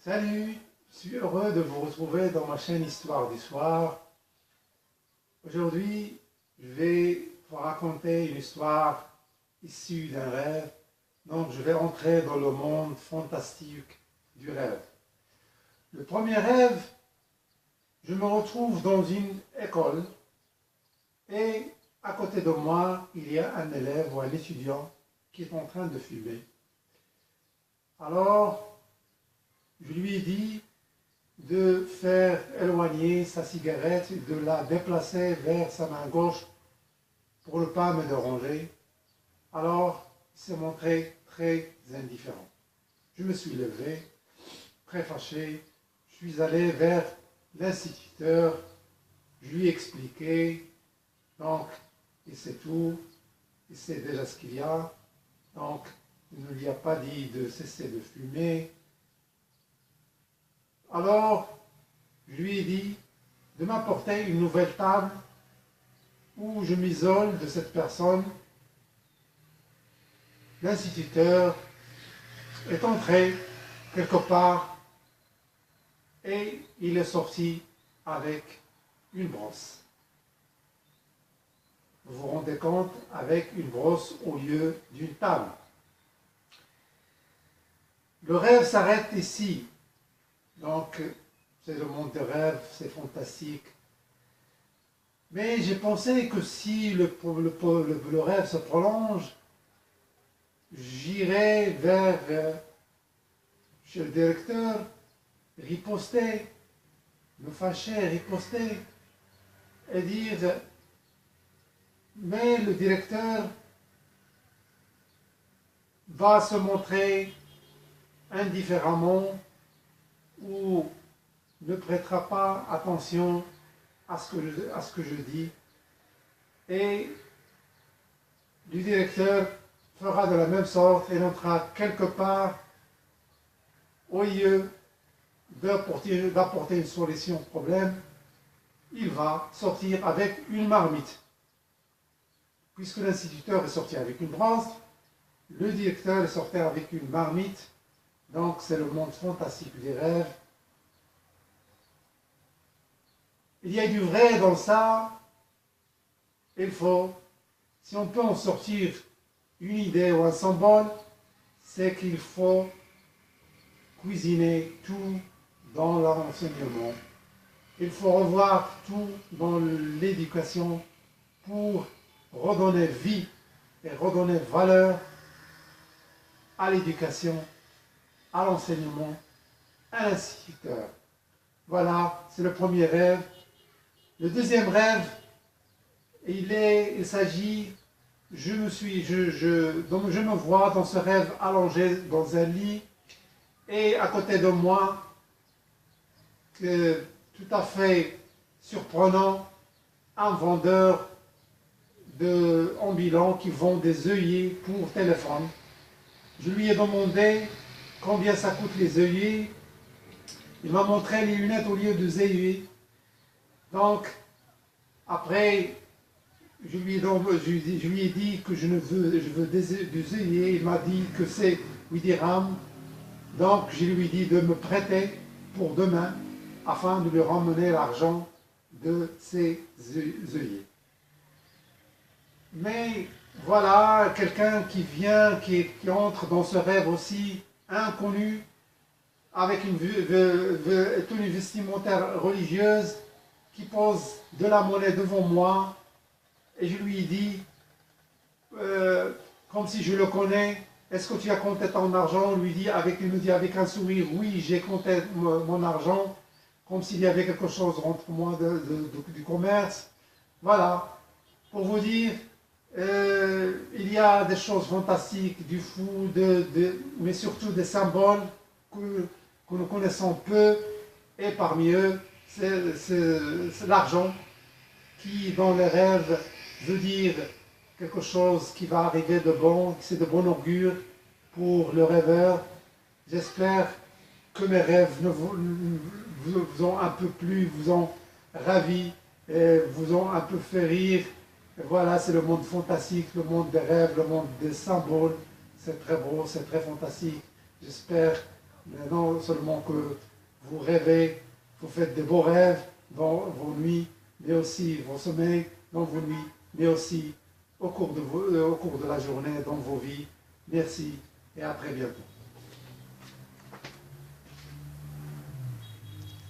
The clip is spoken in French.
Salut, je suis heureux de vous retrouver dans ma chaîne Histoire du soir. Aujourd'hui, je vais vous raconter une histoire issue d'un rêve. Donc, je vais entrer dans le monde fantastique du rêve. Le premier rêve, je me retrouve dans une école et à côté de moi, il y a un élève ou un étudiant qui est en train de fumer. Alors, je lui ai dit de faire éloigner sa cigarette, de la déplacer vers sa main gauche pour ne pas me déranger. Alors, il s'est montré très indifférent. Je me suis levé, très fâché. Je suis allé vers l'instituteur. Je lui ai expliqué. Donc, il sait tout. Il sait déjà ce qu'il y a. Donc, il ne lui a pas dit de cesser de fumer. Alors, je lui ai dit de m'apporter une nouvelle table où je m'isole de cette personne. L'instituteur est entré quelque part et il est sorti avec une brosse. Vous vous rendez compte, avec une brosse au lieu d'une table. Le rêve s'arrête ici. Donc, c'est le monde des rêves, c'est fantastique. Mais j'ai pensé que si le rêve se prolonge, j'irai vers chez le directeur, riposter, me fâcher, riposter, et dire, mais le directeur va se montrer indifféremment ou ne prêtera pas attention à ce que je dis, et le directeur fera de la même sorte et entrera quelque part au lieu d'apporter une solution au problème, il va sortir avec une marmite. Puisque l'instituteur est sorti avec une brosse, le directeur est sorti avec une marmite. Donc c'est le monde fantastique des rêves. Il y a du vrai dans ça. Il faut, si on peut en sortir une idée ou un symbole, c'est qu'il faut cuisiner tout dans l'enseignement. Il faut revoir tout dans l'éducation pour redonner vie et redonner valeur à l'éducation, à l'enseignement, à l'instituteur. Voilà, c'est le premier rêve. Le deuxième rêve, il s'agit, je me vois dans ce rêve allongé dans un lit et à côté de moi, tout à fait surprenant, un vendeur ambulant qui vend des œillets pour téléphone. Je lui ai demandé combien ça coûte les œillets. Il m'a montré les lunettes au lieu des œillets. Donc, après, je lui ai dit que je veux des œillets. Il m'a dit que c'est 8 dirhams. Donc, je lui ai dit de me prêter pour demain, afin de lui ramener l'argent de ces œillets. Mais voilà, quelqu'un qui vient, qui entre dans ce rêve aussi inconnu, avec une tenue vestimentaire religieuse, qui pose de la monnaie devant moi, et je lui dis, comme si je le connais, est-ce que tu as compté ton argent? Il me dit avec un sourire, oui, j'ai compté mon argent, comme s'il y avait quelque chose entre moi du commerce. Voilà, pour vous dire, il y a des choses fantastiques, du fou, mais surtout des symboles que nous connaissons peu, et parmi eux, c'est l'argent qui, dans les rêves, veut dire quelque chose qui va arriver de bon, c'est de bon augure pour le rêveur. J'espère que mes rêves vous ont un peu plu, vous ont ravi, et vous ont un peu fait rire. Et voilà, c'est le monde fantastique, le monde des rêves, le monde des symboles. C'est très beau, c'est très fantastique. J'espère mais non seulement que vous rêvez, vous faites de beaux rêves dans vos nuits, mais aussi vos sommeils dans vos nuits, mais aussi au cours de la journée, dans vos vies. Merci et à très bientôt.